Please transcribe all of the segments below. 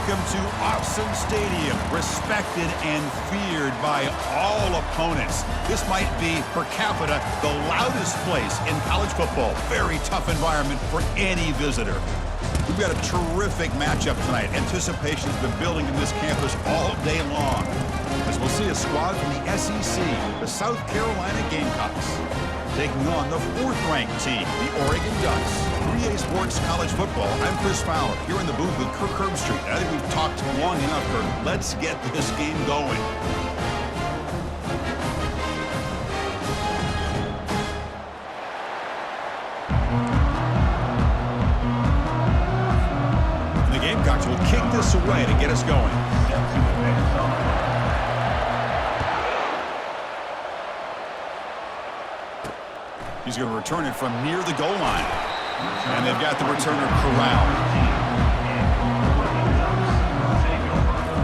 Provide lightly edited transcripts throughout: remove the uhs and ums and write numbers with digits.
Welcome to Autzen Stadium, respected and feared by all opponents. This might be, per capita, the loudest place in college football. Very tough environment for any visitor. We've got a terrific matchup tonight. Anticipation has been building in this campus all day long, as we'll see a squad from the SEC, the South Carolina Gamecocks, taking on the fourth-ranked team, the Oregon Ducks. 3A Sports College Football. I'm Chris Fowler, here in the booth with Kirk Herbstreit. I think we've talked long enough, Kirk. Let's get this game going. And the Gamecocks will kick this away to get us going. He's going to return it from near the goal line. And they've got the returner corralled.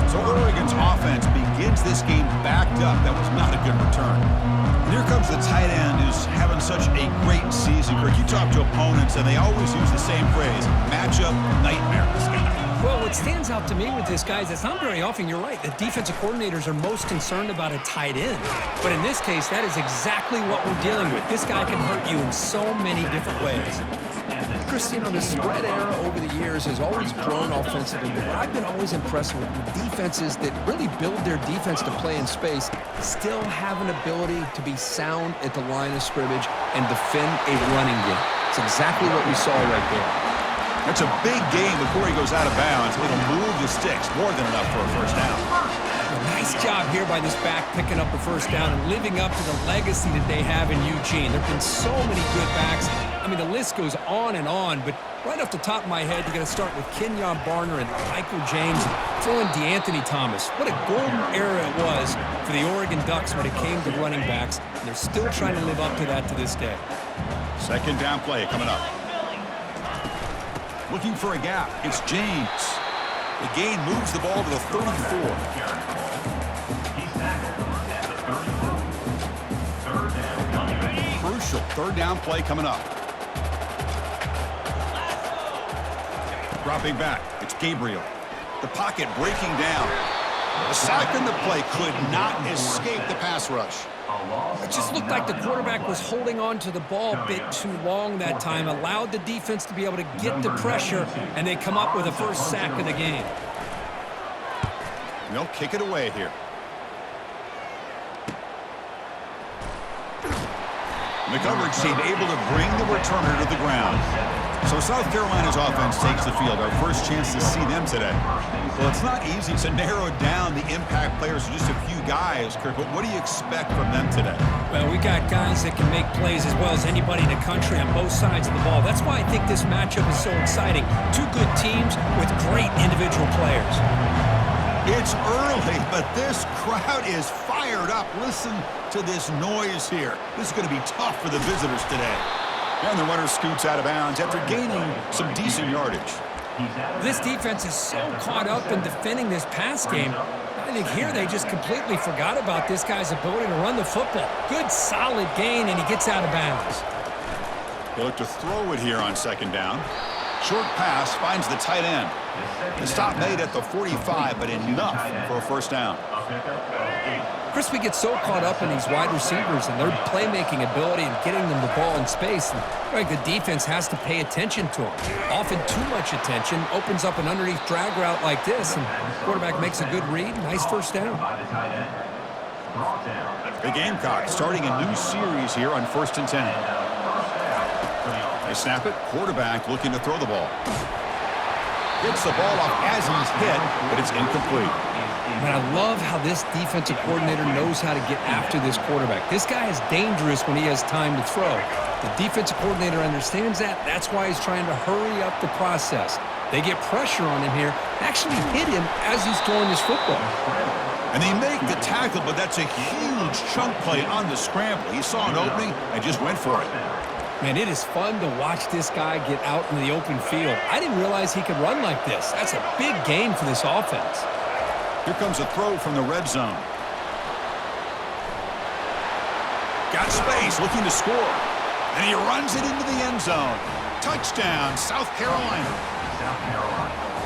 So Oregon's offense begins this game backed up. That was not a good return. And here comes the tight end who's having such a great season. Kirk, you talk to opponents, and they always use the same phrase, matchup nightmare. Well, what stands out to me with this guy is it's not very often, you're right, the defensive coordinators are most concerned about a tight end. But in this case, that is exactly what we're dealing with. This guy can hurt you in so many different ways. Christine, the spread era over the years has always grown offensively, but what I've been always impressed with defenses that really build their defense to play in space still have an ability to be sound at the line of scrimmage and defend a running game. It's exactly what we saw right there. That's a big game before he goes out of bounds. It'll move the sticks, more than enough for a first down. Nice job here by this back picking up the first down and living up to the legacy that they have in Eugene. There have been so many good backs. I mean, the list goes on and on, but right off the top of my head, you're going to start with Kenyon Barner and Michael James, throw in DeAnthony Thomas. What a golden era it was for the Oregon Ducks when it came to running backs, and they're still trying to live up to that to this day. Second down play coming up. Looking for a gap. It's James. The gain moves the ball to the 34. Crucial third down play coming up. Dropping back, it's Gabriel. The pocket breaking down. The sack in the play could not escape the pass rush. It just looked like the quarterback was holding on to the ball a bit too long that time, allowed the defense to be able to get the pressure, and they come up with the first sack of the game. They'll kick it away here. The coverage team able to bring the returner to the ground. So South Carolina's offense takes the field. Our first chance to see them today. Well, it's not easy to narrow down the impact players to just a few guys, Kirk, but what do you expect from them today? Well, we got guys that can make plays as well as anybody in the country on both sides of the ball. That's why I think this matchup is so exciting. Two good teams with great individual players. It's early, but this crowd is fired up. Listen to this noise here. This is going to be tough for the visitors today. And the runner scoots out of bounds after gaining some decent yardage. This defense is so caught up in defending this pass game. I think here they just completely forgot about this guy's ability to run the football. Good, solid gain, and he gets out of bounds. They look to throw it here on second down. Short pass finds the tight end. The stop made at the 45, but enough for a first down. Chris, we get so caught up in these wide receivers and their playmaking ability and getting them the ball in space. And right, the defense has to pay attention to them. Often too much attention opens up an underneath drag route like this, and the quarterback makes a good read. Nice first down. The Gamecocks starting a new series here on 1st and 10. They snap it. Quarterback looking to throw the ball. Gets the ball off as he's hit, but it's incomplete. And I love how this defensive coordinator knows how to get after this quarterback. This guy is dangerous when he has time to throw. The defensive coordinator understands that. That's why he's trying to hurry up the process. They get pressure on him here, actually hit him as he's throwing his football. And they make the tackle, but that's a huge chunk play on the scramble. He saw an opening and just went for it. Man, it is fun to watch this guy get out in the open field. I didn't realize he could run like this. That's a big gain for this offense. Here comes a throw from the red zone. Got space, looking to score. And he runs it into the end zone. Touchdown, South Carolina.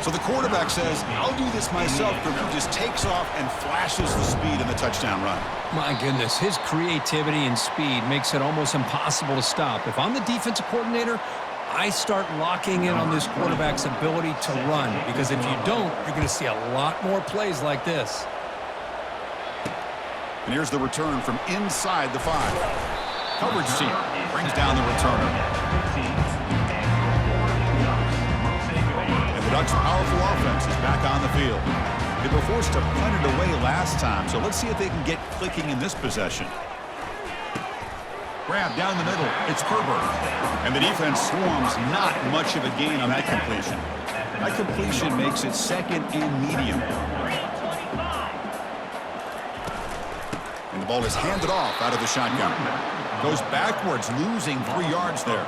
So the quarterback says, I'll do this myself, but he just takes off and flashes the speed in the touchdown run. My goodness, his creativity and speed makes it almost impossible to stop. If I'm the defensive coordinator, I start locking in on this quarterback's ability to run, because if you don't, you're going to see a lot more plays like this. And here's the return from inside the 5. Coverage team brings down the returner. And the Ducks' powerful offense is back on the field. They were forced to punt it away last time, so let's see if they can get clicking in this possession. Grab down the middle. It's Herbert. And the defense swarms, not much of a gain on that completion. That completion makes it second and medium. And the ball is handed off out of the shotgun. Goes backwards, losing 3 yards there.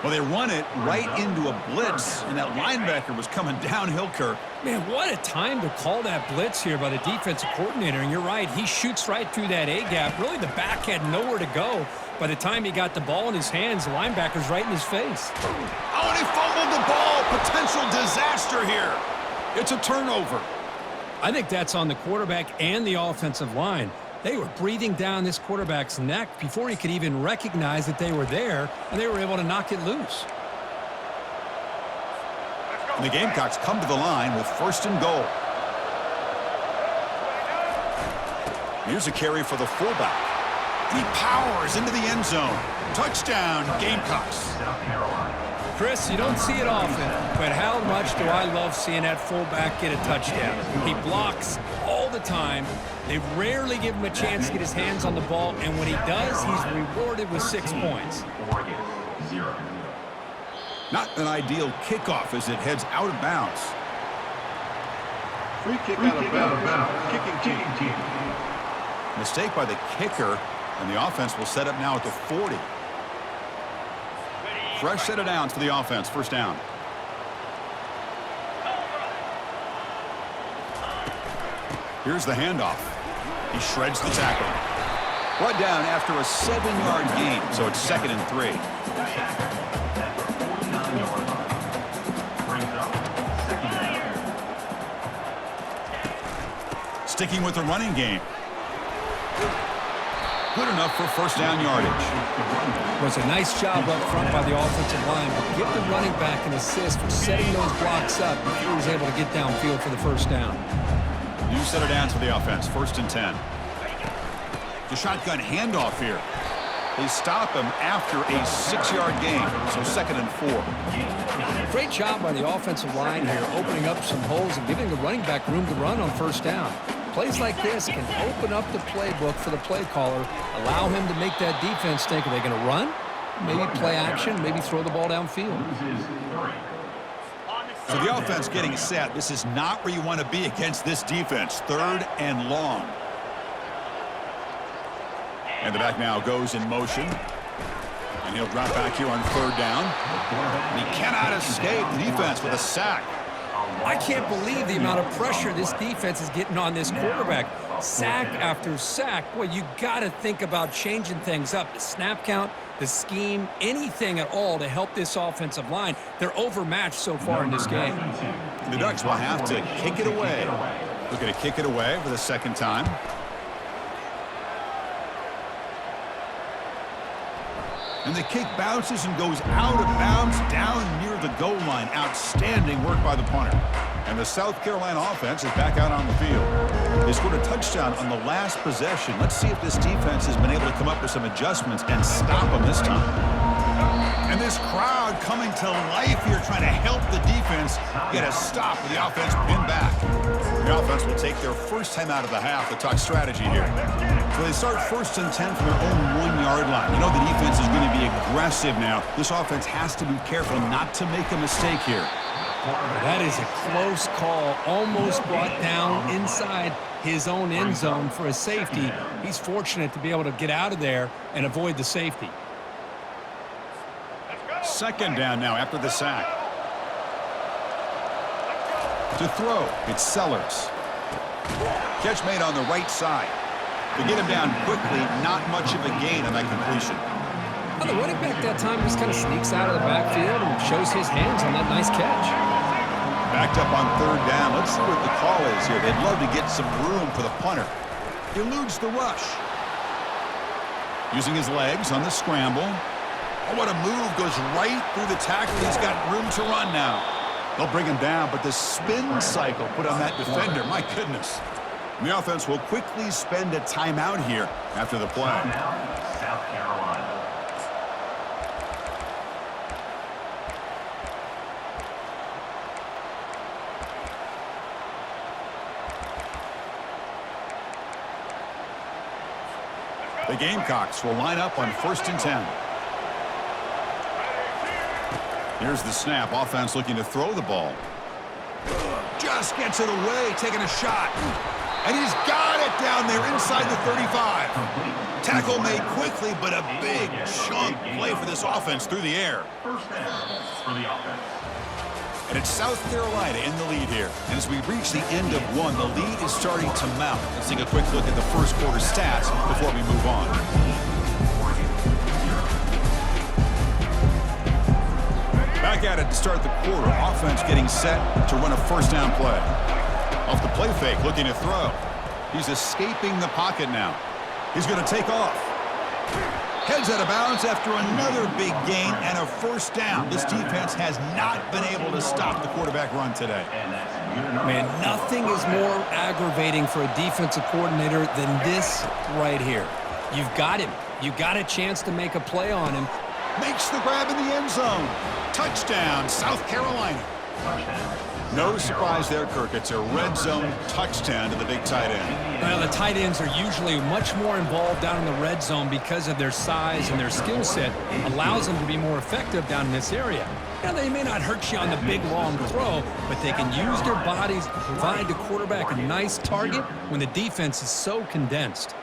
Well, they run it right into a blitz, and that linebacker was coming downhill, Kirk. Man, what a time to call that blitz here by the defensive coordinator. And you're right, he shoots right through that A-gap. Really, the back had nowhere to go. By the time he got the ball in his hands, the linebacker's right in his face. Oh, and he fumbled the ball. Potential disaster here. It's a turnover. I think that's on the quarterback and the offensive line. They were breathing down this quarterback's neck before he could even recognize that they were there, and they were able to knock it loose. And the Gamecocks come to the line with 1st and goal. Here's a carry for the fullback. He powers into the end zone. Touchdown, Gamecocks. Chris, you don't see it often, but how much do I love seeing that fullback get a touchdown? He blocks all the time. They rarely give him a chance to get his hands on the ball, and when he does, he's rewarded with 6 points. Not an ideal kickoff as it heads out of bounds. Free kick out of bounds. Kicking team. Mistake by the kicker, and the offense will set up now at the 40. Fresh set of downs for the offense. 1st down. Here's the handoff. He shreds the tackle. Brought down after a 7-yard gain, so it's 2nd and 3. Sticking with the running game. Good enough for 1st down yardage. It was a nice job up front by the offensive line, but give the running back an assist for setting those blocks up before he was able to get downfield for the 1st down. New set of downs for the offense. 1st and 10. The shotgun handoff here. They stop him after a 6-yard gain, so 2nd and 4. Great job by the offensive line here, opening up some holes and giving the running back room to run on 1st down. Plays like this can open up the playbook for the play caller, allow him to make that defense think, are they going to run? Maybe play action, maybe throw the ball downfield. So the offense getting set. This is not where you want to be against this defense. 3rd and long. And the back now goes in motion. And he'll drop back here on 3rd down. And he cannot escape the defense with a sack. I can't believe the amount of pressure this defense is getting on this quarterback. Sack after sack. Boy, you got to think about changing things up. The snap count, the scheme, anything at all to help this offensive line. They're overmatched so far in this game. The Ducks will have to kick it away. Looking to kick it away for the 2nd time. And the kick bounces and goes out of bounds down near the goal line. Outstanding work by the punter. And the South Carolina offense is back out on the field. They scored a touchdown on the last possession. Let's see if this defense has been able to come up with some adjustments and stop them this time. And this crowd coming to life here, trying to help the defense get a stop with the offense pinned back. The offense will take their 1st time out of the half to talk strategy here. So they start 1st and 10 from their own 1-yard line. You know the defense is going to be aggressive now. This offense has to be careful not to make a mistake here. That is a close call, almost brought down inside his own end zone for a safety. He's fortunate to be able to get out of there and avoid the safety. 2nd down now after the sack. To throw, it's Sellers. Catch made on the right side. To get him down quickly, not much of a gain on that completion. Well, the running back that time just kind of sneaks out of the backfield and shows his hands on that nice catch. Backed up on third down. Let's see what the call is here. They'd love to get some room for the punter. He eludes the rush. Using his legs on the scramble. Oh, what a move. Goes right through the tackle. He's got room to run now. They'll bring him down, but the spin cycle put on that defender, my goodness. And the offense will quickly spend a timeout here after the play. South Carolina. The Gamecocks will line up on 1st and 10. Here's the snap. Offense looking to throw the ball. Just gets it away, taking a shot. And he's got it down there inside the 35. Tackle made quickly, but a big chunk play for this offense through the air. First down for the offense. And it's South Carolina in the lead here. And as we reach the end of one, the lead is starting to mount. Let's take a quick look at the first quarter stats before we move on. Back at it to start the quarter. Offense getting set to run a first down play. Off the play fake, looking to throw. He's escaping the pocket now. He's going to take off. Heads out of bounds after another big gain and a first down. This defense has not been able to stop the quarterback run today. Man, nothing is more aggravating for a defensive coordinator than this right here. You've got him. You've got a chance to make a play on him. Makes the grab in the end zone. Touchdown, South Carolina. No surprise there, Kirk. It's a red zone touchdown to the big tight end. Well, the tight ends are usually much more involved down in the red zone because of their size and their skill set. Allows them to be more effective down in this area. Now, they may not hurt you on the big, long throw, but they can use their bodies to provide the quarterback a nice target when the defense is so condensed.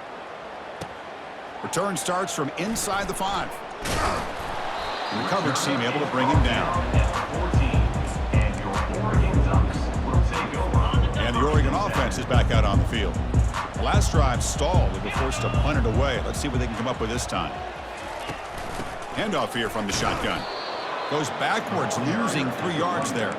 Return starts from inside the 5. And the coverage team able to bring him down. And the Oregon offense is back out on the field. The last drive stalled. They were forced to punt it away. Let's see what they can come up with this time. Handoff here from the shotgun. Goes backwards, losing 3 yards there.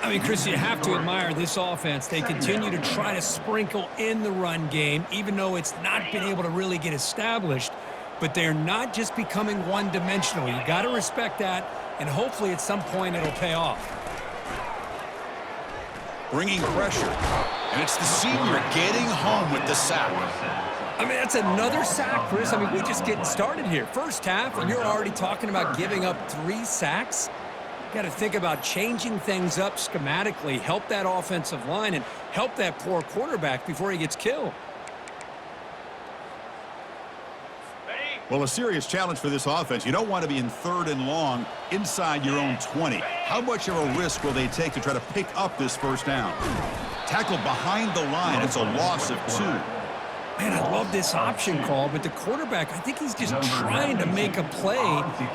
I mean, Chris, you have to admire this offense. They continue to try to sprinkle in the run game, even though it's not been able to really get established. But they're not just becoming one-dimensional. You got to respect that, and hopefully at some point it'll pay off. Bringing pressure, and it's the senior getting home with the sack. I mean, that's another sack, Chris. I mean, we're just getting started here. First half, and you're already talking about giving up 3 sacks. Got to think about changing things up schematically, help that offensive line, and help that poor quarterback before he gets killed. Well, a serious challenge for this offense. You don't want to be in 3rd and long inside your own 20. How much of a risk will they take to try to pick up this first down? Tackled behind the line. It's a loss of 2. Man, I love this option call, but the quarterback, I think he's just trying to make a play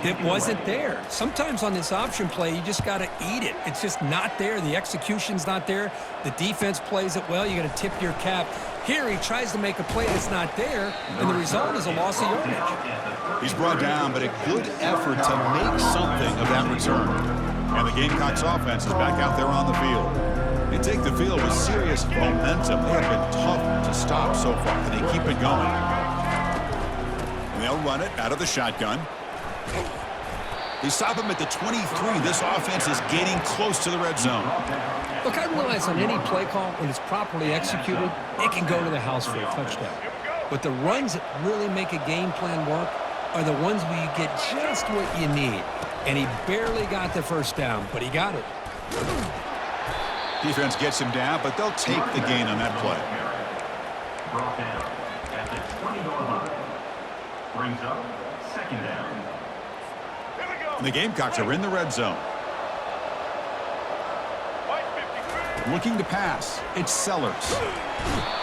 that wasn't there. Sometimes on this option play, you just got to eat it. It's just not there. The execution's not there. The defense plays it well. You got to tip your cap. Here, he tries to make a play that's not there, and the result is a loss of yardage. He's brought down, but a good effort to make something of that return. And the Gamecocks offense is back out there on the field. They take the field with serious momentum. They have been tough to stop so far. Can they keep it going? And they'll run it out of the shotgun. They stop him at the 23. This offense is getting close to the red zone. Look, I realize on any play call, when it's properly executed, it can go to the house for a touchdown. But the runs that really make a game plan work are the ones where you get just what you need. And he barely got the first down, but he got it. Defense gets him down, but they'll take the gain on that play. Brought down at the 20-yard line. Brings up 2nd down. And the Gamecocks are in the red zone. Looking to pass. It's Sellers.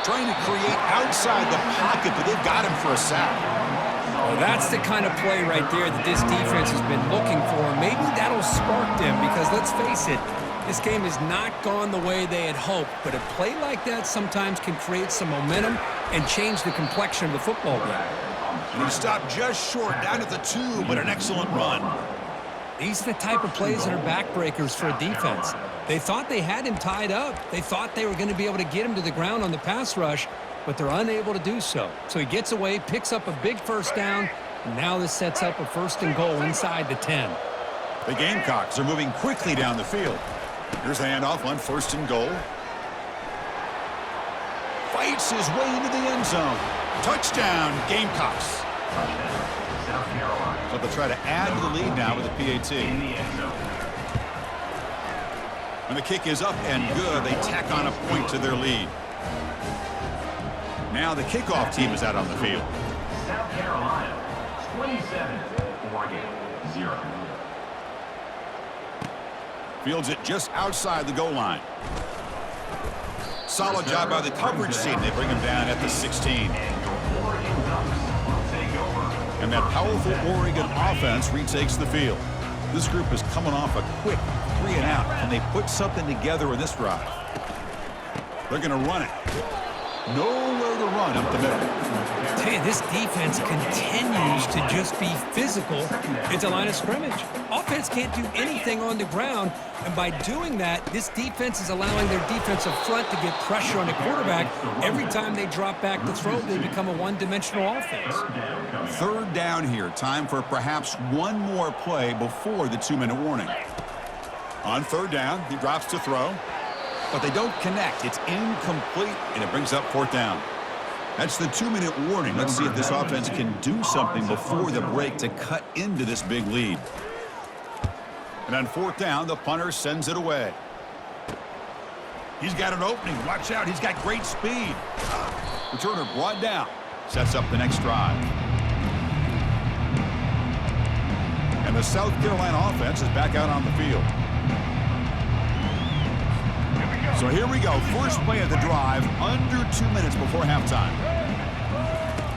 Trying to create outside the pocket, but they've got him for a sack. Well, that's the kind of play right there that this defense has been looking for. Maybe that'll spark them because, let's face it, this game has not gone the way they had hoped. But a play like that sometimes can create some momentum and change the complexion of the football game. And he stopped just short, down at the 2, but an excellent run. These are the type of plays that are backbreakers for a defense. They thought they had him tied up. They thought they were going to be able to get him to the ground on the pass rush, but they're unable to do so. So he gets away, picks up a big first down, and now this sets up a 1st and goal inside the 10. The Gamecocks are moving quickly down the field. Here's the handoff on 1st and goal. Fights his way into the end zone. Touchdown, Gamecocks. Touchdown, South Carolina. So they'll try to add to the lead now with a PAT. In the end zone. And the kick is up and good. They tack on a point to their lead. Now the kickoff team is out on the field. South Carolina, 27, Oregon, 0. Fields it just outside the goal line. Solid job by the coverage team. They bring him down at the 16. And your Oregon Ducks will take over. And that powerful Oregon offense retakes the field. This group is coming off a quick 3 and out. Can they put something together in this drive? They're going to run it. Nowhere to run up the middle. Tell you, this defense continues to just be physical at the line of scrimmage. Offense can't do anything on the ground, and by doing that, this defense is allowing their defensive front to get pressure on the quarterback. Every time they drop back to throw, they become a one-dimensional offense. 3rd down here. Time for perhaps one more play before the 2-minute warning. On 3rd down, he drops to throw, but they don't connect. It's incomplete, and it brings up 4th down. That's the 2-minute warning. Let's see if this offense can do something before the break to cut into this big lead. And on 4th down, the punter sends it away. He's got an opening. Watch out. He's got great speed. Returner brought down. Sets up the next drive. And the South Carolina offense is back out on the field. So here we go. First play of the drive, under 2 minutes before halftime.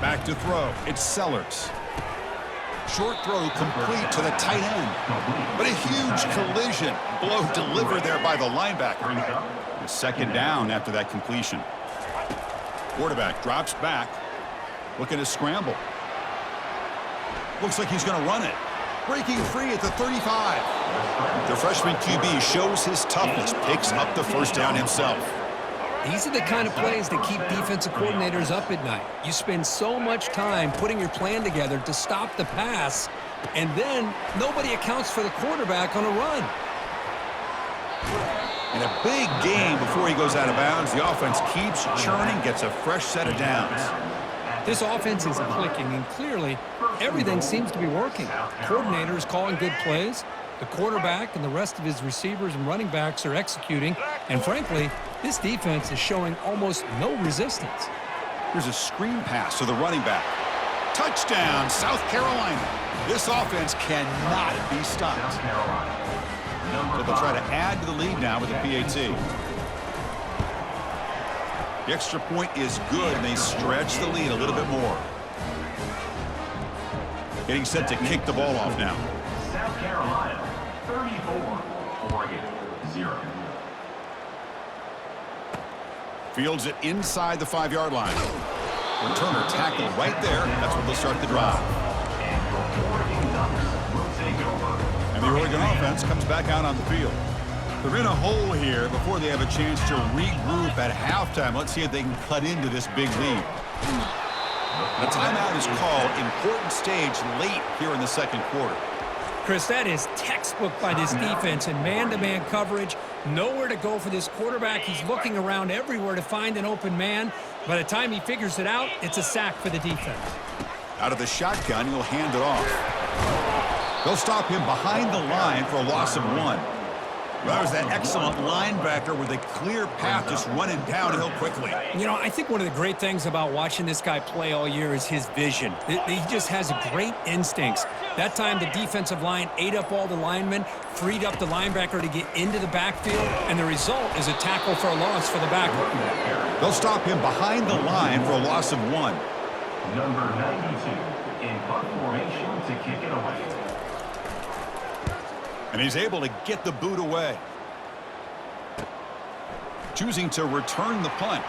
Back to throw. It's Sellers. Short throw complete to the tight end. But a huge collision. Blow delivered there by the linebacker. A 2nd down after that completion. Quarterback drops back. Looking to scramble. Looks like he's going to run it. Breaking free at the 35. The freshman QB shows his toughness, picks up the 1st down himself. These are the kind of plays that keep defensive coordinators up at night. You spend so much time putting your plan together to stop the pass, and then nobody accounts for the quarterback on a run. In a big game before he goes out of bounds, the offense keeps churning, gets a fresh set of downs. This offense is clicking, and clearly everything seems to be working. Coordinators calling good plays. The quarterback and the rest of his receivers and running backs are executing. And frankly, this defense is showing almost no resistance. Here's a screen pass to the running back. Touchdown, South Carolina. This offense cannot be stopped. So they'll try to add to the lead now with a PAT. The extra point is good, and they stretch the lead a little bit more. Getting set to kick the ball off now. South Carolina, 34, Oregon, 0. Fields it inside the 5-yard line. Returner tackled right there. That's where they'll start the drive. And your Oregon Ducks will take over. And the Oregon offense comes back out on the field. They're in a hole here before they have a chance to regroup at halftime. Let's see if they can cut into this big lead. The timeout is called. Important stage late here in the 2nd quarter. Chris, that is textbook by this defense in man-to-man coverage. Nowhere to go for this quarterback. He's looking around everywhere to find an open man. By the time he figures it out, it's a sack for the defense. Out of the shotgun, he'll hand it off. They'll stop him behind the line for a loss of 1. Well, there's that excellent linebacker with a clear path just running downhill quickly. You know, I think one of the great things about watching this guy play all year is his vision. He just has great instincts. That time, the defensive line ate up all the linemen, freed up the linebacker to get into the backfield, and the result is a tackle for a loss for the backer. They'll stop him behind the line for a loss of 1. Number 92 in punt formation to kick it away. And he's able to get the boot away. Choosing to return the punt.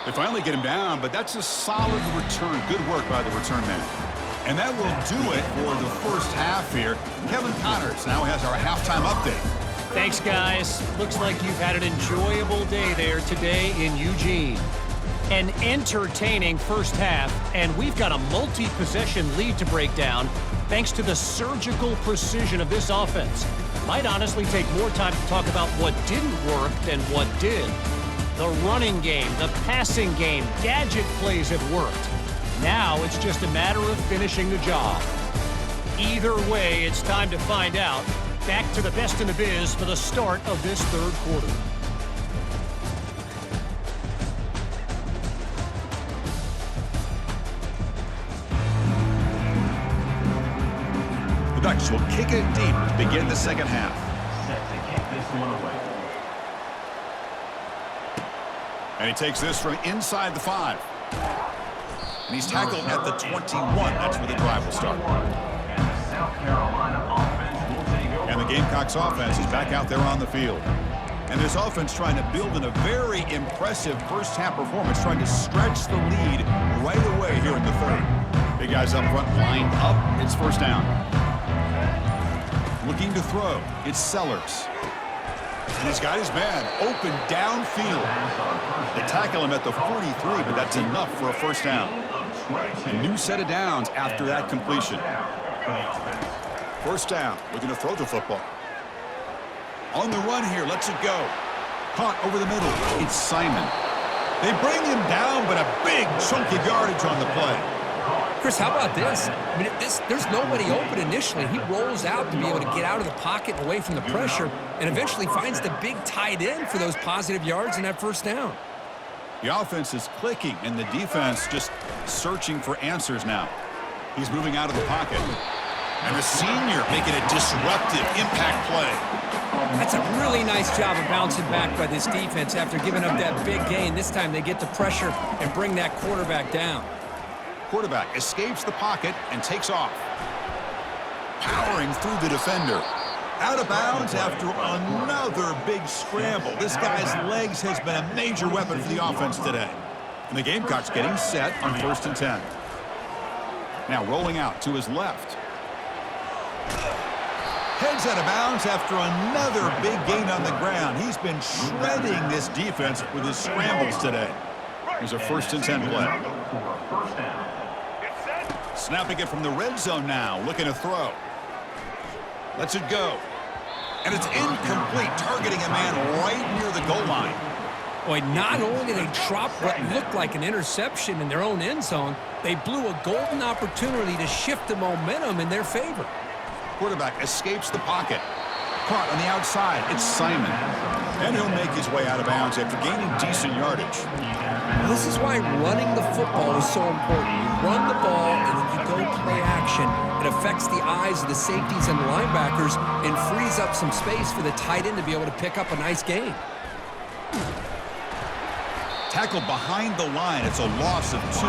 They finally get him down, but that's a solid return. Good work by the return man. And that will do it for the first half here. Kevin Connors now has our halftime update. Thanks, guys. Looks like you've had an enjoyable day there today in Eugene. An entertaining first half, and we've got a multi-possession lead to break down thanks to the surgical precision of this offense. Might honestly take more time to talk about what didn't work than what did. The running game, the passing game, gadget plays have worked. Now it's just a matter of finishing the job. Either way, it's time to find out. Back to the best in the biz for the start of this third quarter. The Ducks will kick it deep to begin the second half. Set to kick this one away. And he takes this from inside the 5. And he's tackled at the 21. That's where the drive will start. And the South Carolina offense will take over. And the Gamecocks offense is back out there on the field. And this offense trying to build in a very impressive first half performance, trying to stretch the lead right away here in the third. Big guys up front lined up. It's first down. Looking to throw. It's Sellers. And he's got his man open downfield. They tackle him at the 43, but that's enough for a first down. A new set of downs after that completion. First down, looking to throw the football. On the run here, lets it go. Caught over the middle. It's Simon. They bring him down, but a big chunk of yardage on the play. Chris, how about this? I mean, there's nobody open initially. He rolls out to be able to get out of the pocket and away from the pressure and eventually finds the big tight end for those positive yards in that first down. The offense is clicking, and the defense just searching for answers now. He's moving out of the pocket. And the senior making a disruptive impact play. That's a really nice job of bouncing back by this defense after giving up that big gain. This time they get the pressure and bring that quarterback down. Quarterback escapes the pocket and takes off. Powering through the defender. Out of bounds after another big scramble. This guy's legs has been a major weapon for the offense today. And the Gamecocks getting set on 1st and 10. Now rolling out to his left. Heads out of bounds after another big gain on the ground. He's been shredding this defense with his scrambles today. Here's a 1st and 10 play. Snapping it from the red zone now, looking to throw. Lets it go. And it's incomplete, targeting a man right near the goal line. Boy, not only did they drop what looked like an interception in their own end zone, they blew a golden opportunity to shift the momentum in their favor. Quarterback escapes the pocket. Caught on the outside. It's Simon. And he'll make his way out of bounds after gaining decent yardage. This is why running the football is so important. You run the ball and then you go play action. It affects the eyes of the safeties and the linebackers and frees up some space for the tight end to be able to pick up a nice gain. Tackled behind the line. It's a loss of 2.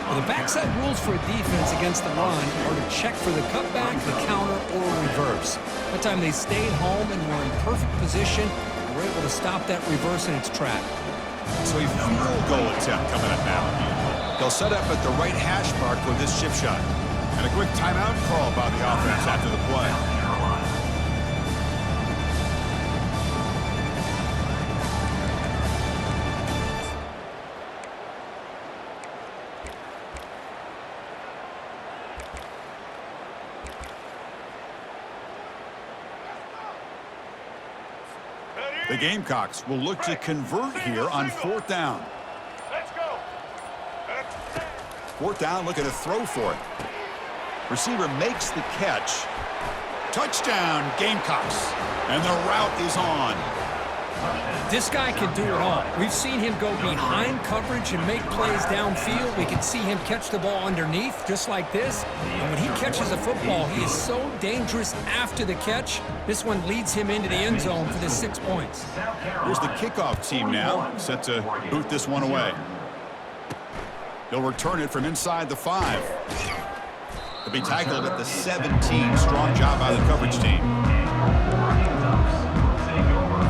Well, the backside rules for a defense against the run are to check for the cutback, the counter, or reverse. That time they stayed home and were in perfect position and were able to stop that reverse in its track. So a field goal attempt coming up now. They'll set up at the right hash mark for this chip shot. And a quick timeout call by the offense after the play. The Gamecocks will look to convert here on 4th down. Let's go. 4th down, looking to throw for it. Receiver makes the catch. Touchdown, Gamecocks. And the route is on. This guy can do it all. We've seen him go behind coverage and make plays downfield. We can see him catch the ball underneath, just like this. And when he catches a football, he is so dangerous after the catch. This one leads him into the end zone for the 6 points. Here's the kickoff team now, set to boot this one away. They'll return it from inside the 5. They'll be tackled at the 17. Strong job by the coverage team.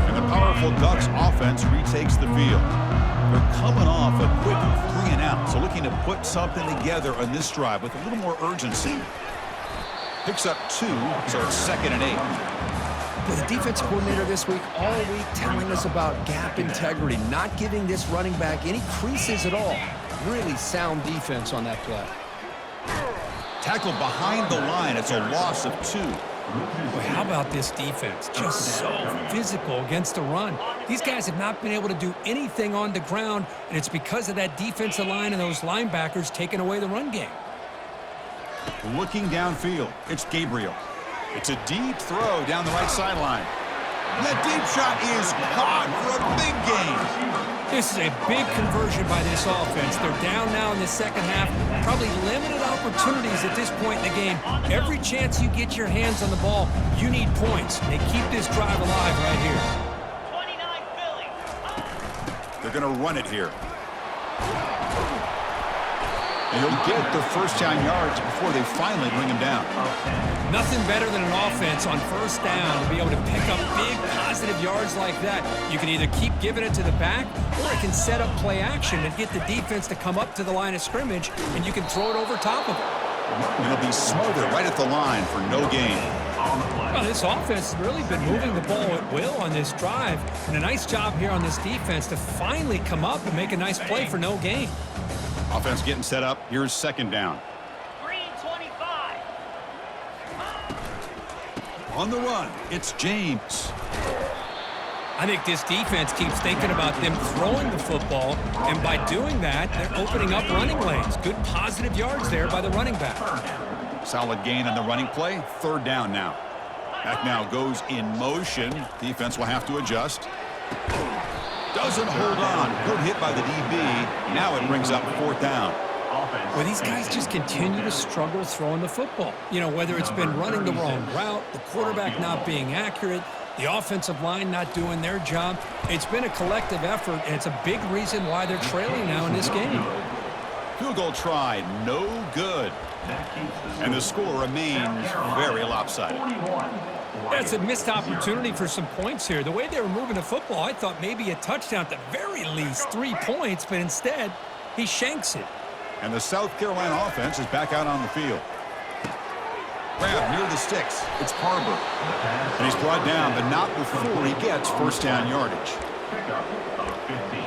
And the powerful Ducks offense retakes the field. They're coming off a quick 3 and out, so looking to put something together on this drive with a little more urgency. Picks up 2, so it's 2nd and 8. Well, the defense coordinator this week, all week, telling us about gap integrity, not giving this running back any creases at all. Really sound defense on that play. Tackled behind the line. It's a loss of 2. Boy, how about this defense? Just so physical against the run. These guys have not been able to do anything on the ground, and it's because of that defensive line and those linebackers taking away the run game. Looking downfield, it's Gabriel. It's a deep throw down the right sideline. And that deep shot is caught for a big gain. This is a big conversion by this offense. They're down now in the second half. Probably limited opportunities at this point in the game. Every chance you get your hands on the ball, you need points. They keep this drive alive right here. 29 Philly. They're going to run it here. And he'll get the first-down yards before they finally bring him down. Nothing better than an offense on first down to be able to pick up big positive yards like that. You can either keep giving it to the back, or it can set up play action and get the defense to come up to the line of scrimmage, and you can throw it over top of it. And he'll be smothered right at the line for no gain. Well, this offense has really been moving the ball at will on this drive, and a nice job here on this defense to finally come up and make a nice play for no gain. Offense getting set up. Here's second down. 325. On the run, it's James. I think this defense keeps thinking about them throwing the football, and by doing that, they're opening up running lanes. Good positive yards there by the running back. Solid gain on the running play. Third down now. Back now goes in motion. Defense will have to adjust. Doesn't hold on. Good hit by the DB. Now it brings up fourth down. Well, these guys just continue to struggle throwing the football. You know, whether it's been running the wrong route, the quarterback not being accurate, the offensive line not doing their job. It's been a collective effort, and it's a big reason why they're trailing now in this game. Field goal tried. No good. And the score remains very lopsided. That's a missed opportunity for some points here. The way they were moving the football, I thought maybe a touchdown at the very least, 3 points, but instead, he shanks it. And the South Carolina offense is back out on the field. Grab near the sticks. It's Harbor. And he's brought down, but not before he gets first down yardage. Pickup of 15.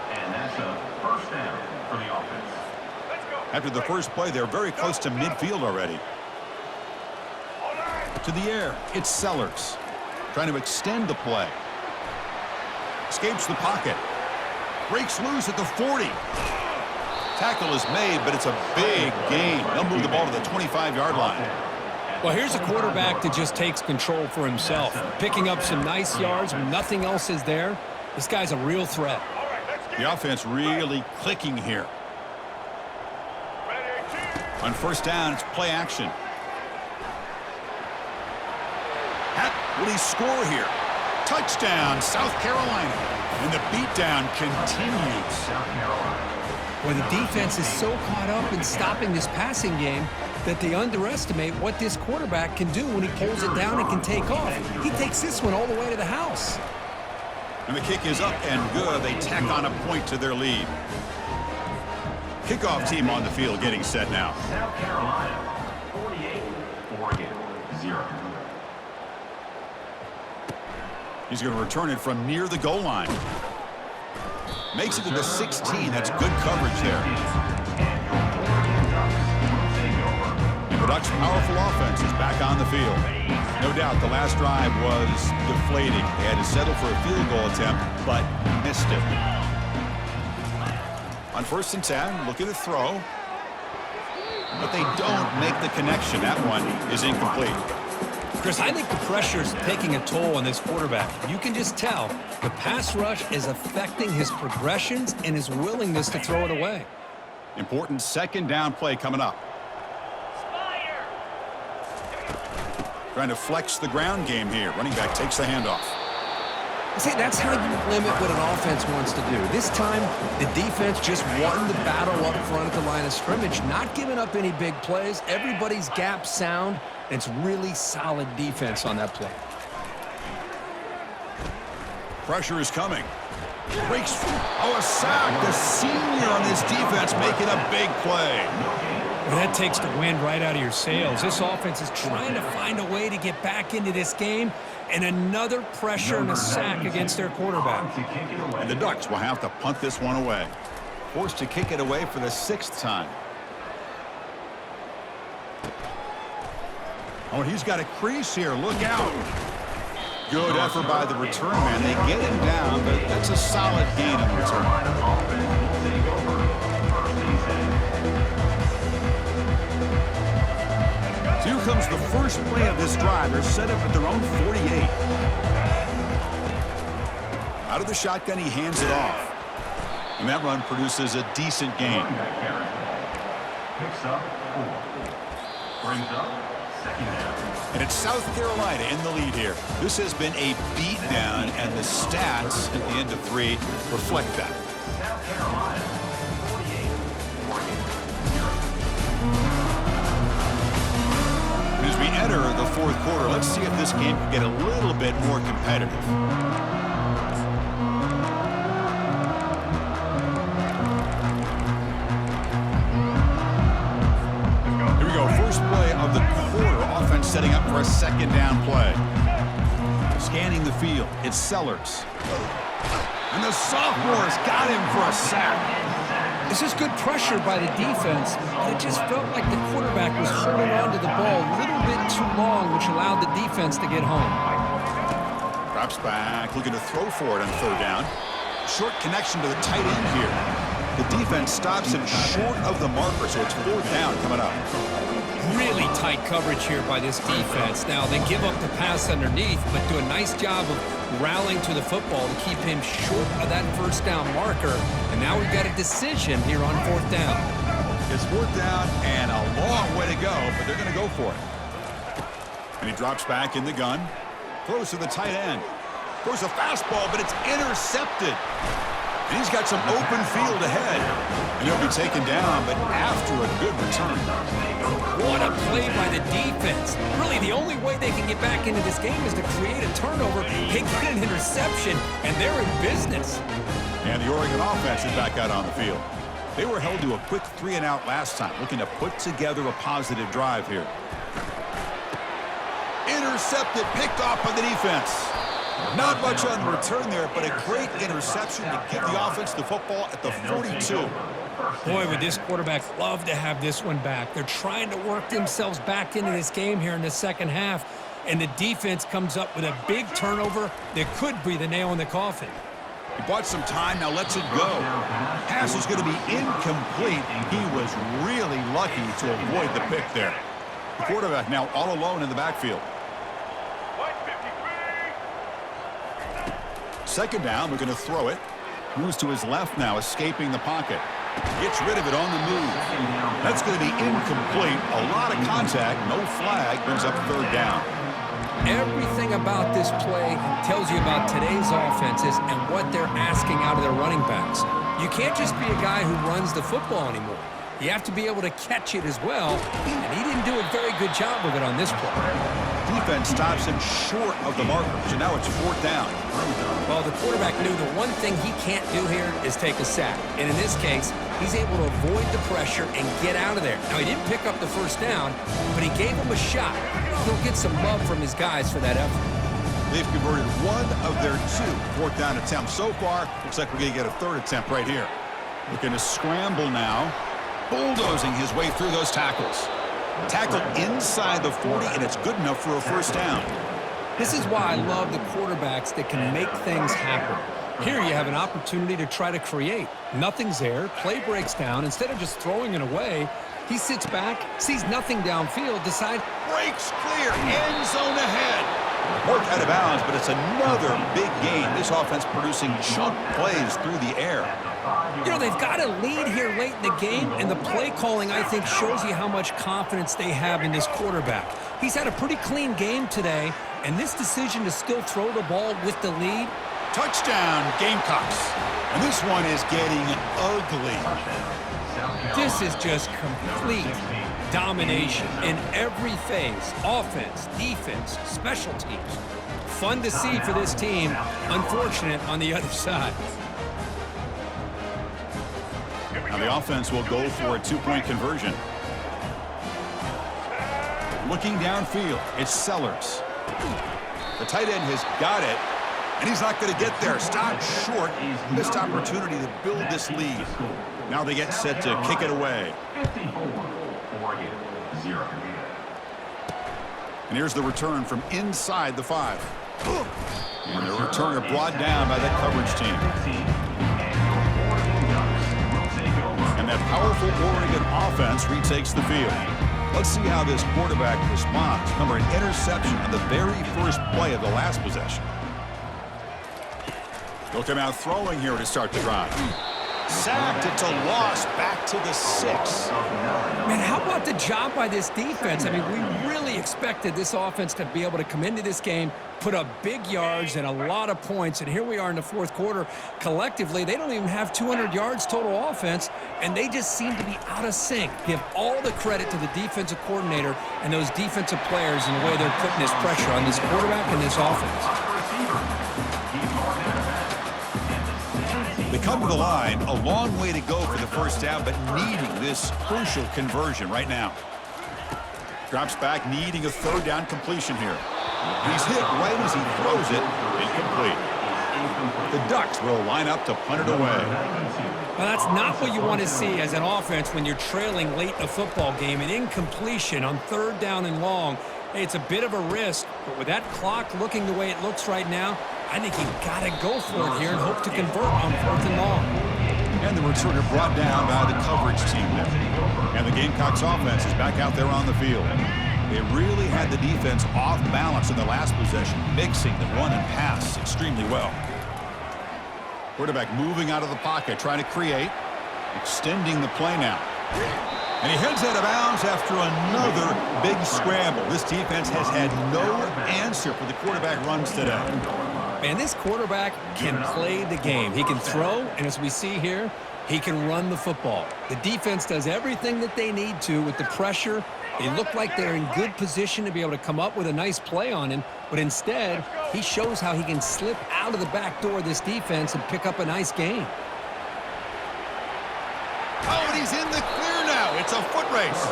And that's a first down for the offense. After the first play, they're very close to midfield already. To the air, it's Sellers. Trying to extend the play. Escapes the pocket. Breaks loose at the 40. Tackle is made, but it's a big gain. They'll move the ball to the 25-yard line. Well, here's a quarterback that just takes control for himself. Picking up some nice yards when nothing else is there. This guy's a real threat. The offense really clicking here. On first down, it's play action. Will he score here? Touchdown, South Carolina. And the beatdown continues. South Carolina. Well, the defense is so caught up in stopping this passing game that they underestimate what this quarterback can do when he pulls it down and can take off. He takes this one all the way to the house. And the kick is up and good. They tack on a point to their lead. Kickoff team on the field getting set now. South Carolina, 48, Oregon, 0. He's going to return it from near the goal line. Makes it to the 16. That's good coverage there. The Ducks' powerful offense is back on the field. No doubt the last drive was deflating. They had to settle for a field goal attempt, but missed it. On first and 10, looking to throw. But they don't make the connection. That one is incomplete. Chris, I think the pressure is taking a toll on this quarterback. You can just tell the pass rush is affecting his progressions and his willingness to throw it away. Important second down play coming up. Trying to flex the ground game here. Running back takes the handoff. See, that's how you limit what an offense wants to do. This time, the defense just won the battle up front at the line of scrimmage, not giving up any big plays. Everybody's gap sound. It's really solid defense on that play. Pressure is coming. Breaks. Oh, a sack. The senior on this defense making a big play. Well, that takes the wind right out of your sails. This offense is trying to find a way to get back into this game, and another pressure and a sack against their quarterback. And the Ducks will have to punt this one away. Forced to kick it away for the 6th time. Oh, he's got a crease here. Look out. Good effort by the return man. They get him down, but that's a solid gain on the return. So here comes the first play of this drive. They're set up at their own 48. Out of the shotgun, he hands it off. And that run produces a decent gain. Picks up 4. Brings up 2nd down. And it's South Carolina in the lead here. This has been a beatdown, and the stats at the end of 3 reflect that. South Carolina, 48. As we enter the 4th quarter, let's see if this game can get a little bit more competitive. Here we go. First play of the quarter. Offense setting up for a 2nd down play. Scanning the field. It's Sellers. And the sophomore's got him for a sack. This is good pressure by the defense, but it just felt like the quarterback was holding on to the ball a little bit too long, which allowed the defense to get home. Drops back, looking to throw for it on 3rd down. Short connection to the tight end here. The defense stops him short of the marker, so it's 4th down coming up. Really tight coverage here by this defense. Now, they give up the pass underneath, but do a nice job of rallying to the football to keep him short of that 1st down marker. And now we've got a decision here on 4th down. It's 4th down and a long way to go, but they're going to go for it. And he drops back in the gun. Throws to the tight end. Throws a fastball, but it's intercepted. And he's got some open field ahead. And he'll be taken down, but after a good return. What a play by the defense. Really, the only way they can get back into this game is to create a turnover. They get an interception, and they're in business. And the Oregon offense is back out on the field. They were held to a quick 3-and-out last time, looking to put together a positive drive here. Intercepted, picked off by the defense. Not much on the return there, but a great interception to give the offense the football at the 42. Boy, would this quarterback love to have this one back. They're trying to work themselves back into this game here in the 2nd half, and the defense comes up with a big turnover that could be the nail in the coffin. He bought some time, now lets it go. Pass is going to be incomplete. He was really lucky to avoid the pick there. The quarterback now all alone in the backfield. 2nd down, we're going to throw it. Moves to his left now, escaping the pocket. Gets rid of it on the move. That's going to be incomplete. A lot of contact, no flag, brings up 3rd down. Everything about this play tells you about today's offenses and what they're asking out of their running backs. You can't just be a guy who runs the football anymore. You have to be able to catch it as well, and he didn't do a very good job of it on this play. Defense stops him short of the marker, so now it's 4th down. Well, the quarterback knew the one thing he can't do here is take a sack. And in this case, he's able to avoid the pressure and get out of there. Now, he didn't pick up the 1st down, but he gave him a shot. He'll get some love from his guys for that effort. They've converted 1 of their 2 4th down attempts so far. Looks like we're going to get a 3rd attempt right here. Looking to scramble now. Bulldozing his way through those tackles. Tackled inside the 40, and it's good enough for a 1st down. This is why I love the quarterbacks that can make things happen. Here you have an opportunity to try to create. Nothing's there. Play breaks down. Instead of just throwing it away, he sits back, sees nothing downfield, decides. Breaks clear. End zone ahead. Worked out of bounds, but it's another big game. This offense producing chunk plays through the air. You know, they've got a lead here late in the game, and the play calling, I think, shows you how much confidence they have in this quarterback. He's had a pretty clean game today, and this decision to still throw the ball with the lead. Touchdown, Gamecocks. And this one is getting ugly. This is just complete domination in every phase. Offense, defense, special teams. Fun to see for this team. Unfortunate on the other side. Now the offense will go for a 2-point conversion. Looking downfield, it's Sellers. The tight end has got it, and he's not going to get there. Stopped short. Missed opportunity to build this lead. Now they get set to kick it away. 54, Oregon, 0. And here's the return from inside the 5. And the returner brought down by that coverage team. And that powerful Oregon offense retakes the field. Let's see how this quarterback responds. Remember, an interception on the very first play of the last possession. He'll come out throwing here to start the drive. Sacked. It's a loss back to the 6. Man, how about the job by this defense? I mean, we really expected this offense to be able to come into this game, put up big yards and a lot of points, and here we are in the fourth quarter. Collectively, they don't even have 200 yards total offense, and they just seem to be out of sync. Give all the credit to the defensive coordinator and those defensive players in the way they're putting this pressure on this quarterback and this offense. They come to the line, a long way to go for the first down, but needing this crucial conversion right now. Drops back, needing a third down completion here. He's hit right as he throws it, incomplete. The Ducks will line up to punt it away. Well, that's not what you want to see as an offense when you're trailing late in a football game. An incompletion on third down and long. Hey, it's a bit of a risk, but with that clock looking the way it looks right now, I think you got to go for it here and hope to convert on 4th and long. And the returner brought down by the coverage team there. And the Gamecocks offense is back out there on the field. They really had the defense off balance in the last possession, mixing the run and pass extremely well. Quarterback moving out of the pocket, trying to create, extending the play now. And he heads out of bounds after another big scramble. This defense has had no answer for the quarterback runs today. Man, this quarterback can play the game. He can throw, and as we see here, he can run the football. The defense does everything that they need to with the pressure. They look like they're in good position to be able to come up with a nice play on him, but instead, he shows how he can slip out of the back door of this defense and pick up a nice gain. Oh, and he's in the clear now. It's a foot race.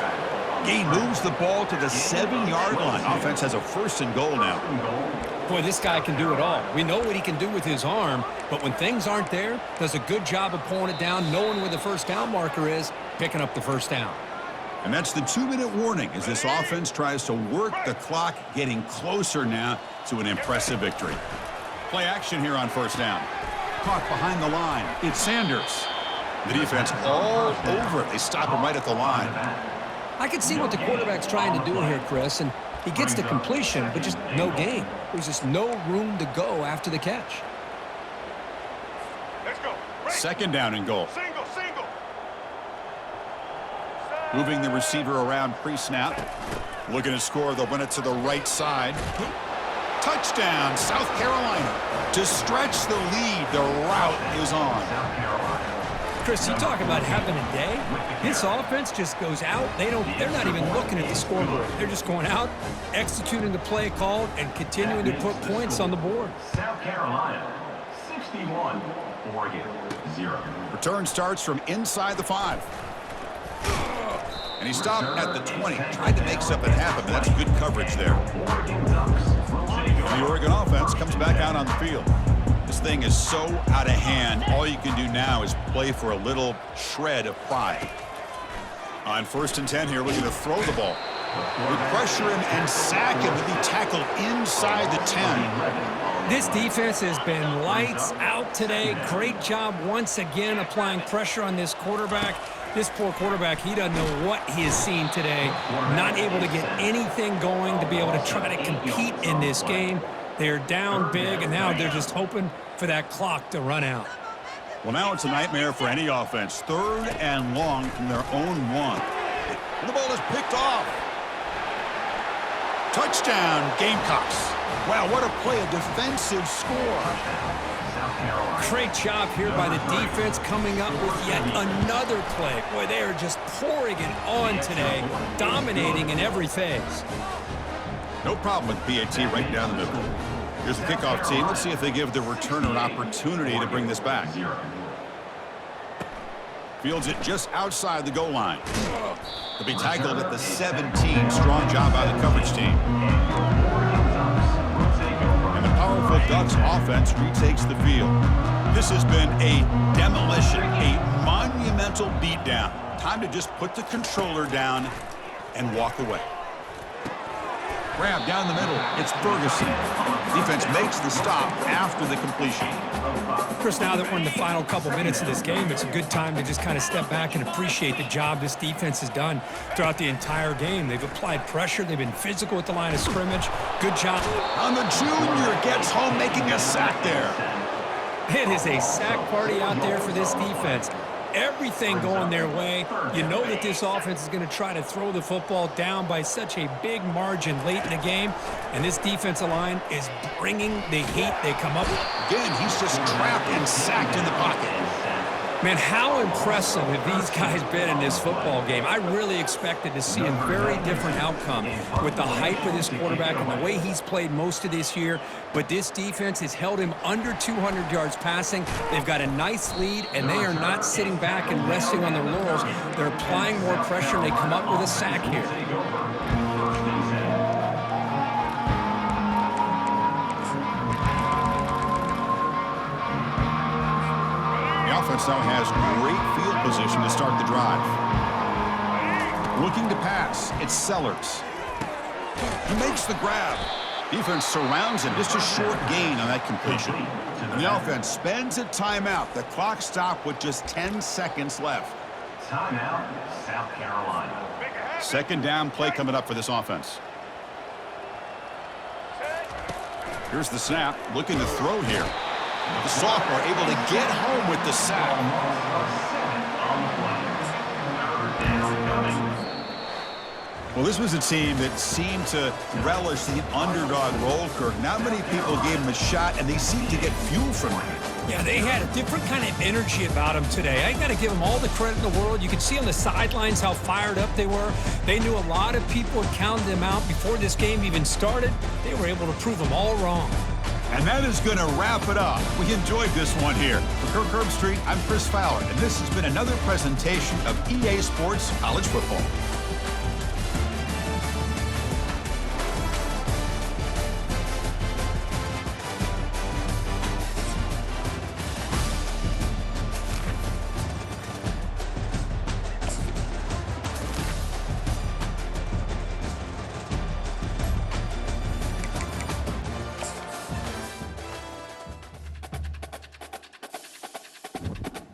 He moves the ball to the 7-yard line. Offense has a 1st and goal now. Boy, this guy can do it all. We know what he can do with his arm, but when things aren't there, does a good job of pulling it down, knowing where the first down marker is, picking up the first down. And that's the 2-minute warning as this offense tries to work the clock, getting closer now to an impressive victory. Play action here on 1st down. Caught behind the line. It's Sanders. The defense all over it. They stop him right at the line. I can see what the quarterback's trying to do here, Chris, and he gets the completion, but just no gain. There's just no room to go after the catch. Let's go. Right. 2nd down and goal. Single. Moving the receiver around pre-snap. Looking to score. They'll win it to the right side. Touchdown, South Carolina. To stretch the lead, the route is on. Chris, you talk about having a day. This offense just goes out. They're not even looking at the scoreboard. They're just going out, executing the play called, and continuing to put points on the board. South Carolina, 61, Oregon, 0. Return starts from inside the 5. And he stopped at the 20. Tried to make something happen, but that's good coverage there. And the Oregon offense comes back out on the field. This thing is so out of hand. All you can do now is play for a little shred of pride. On 1st and 10 here, looking to throw the ball. We pressure him and sack him with the tackle inside the 10. This defense has been lights out today. Great job once again applying pressure on this quarterback. This poor quarterback, he doesn't know what he has seen today. Not able to get anything going to be able to try to compete in this game. They're down big, and now they're just hoping for that clock to run out. Well, now it's a nightmare for any offense. 3rd and long from their own 1. And the ball is picked off. Touchdown, Gamecocks. Wow, what a play, a defensive score. Great job here by the defense coming up with yet another play. Boy, they are just pouring it on today, dominating in every phase. No problem with PAT right down the middle. Here's the kickoff team. Let's see if they give the returner an opportunity to bring this back. Fields it just outside the goal line. To be tackled at the 17. Strong job by the coverage team. And the powerful Ducks offense retakes the field. This has been a demolition, a monumental beatdown. Time to just put the controller down and walk away. Grab down the middle. It's Ferguson. Defense makes the stop after the completion. Chris, now that we're in the final couple minutes of this game, it's a good time to just kind of step back and appreciate the job this defense has done throughout the entire game. They've applied pressure. They've been physical at the line of scrimmage. Good job. And the junior gets home making a sack there. It is a sack party out there for this defense. Everything going their way. You know that this offense is going to try to throw the football down by such a big margin late in the game. And this defensive line is bringing the heat. They come up. Again, he's just trapped and sacked in the pocket. Man, how impressive have these guys been in this football game? I really expected to see a very different outcome with the hype of this quarterback and the way he's played most of this year. But this defense has held him under 200 yards passing. They've got a nice lead, and they are not sitting back and resting on their laurels. They're applying more pressure, and they come up with a sack here. Offense now has great field position to start the drive. Looking to pass, it's Sellers. He makes the grab. Defense surrounds him, just a short gain on that completion. And the offense spends a timeout. The clock stopped with just 10 seconds left. Timeout, South Carolina. Second down play coming up for this offense. Here's the snap, looking to throw here. The sophomore able to get home with the sack. Well, this was a team that seemed to relish the underdog role, Kirk. Not many people gave them a shot, and they seemed to get fuel from that. Yeah, they had a different kind of energy about them today. I got to give them all the credit in the world. You could see on the sidelines how fired up they were. They knew a lot of people had counted them out before this game even started. They were able to prove them all wrong. And that is going to wrap it up. We enjoyed this one here. For Kirk Herbstreit, I'm Chris Fowler, and this has been another presentation of EA Sports College Football.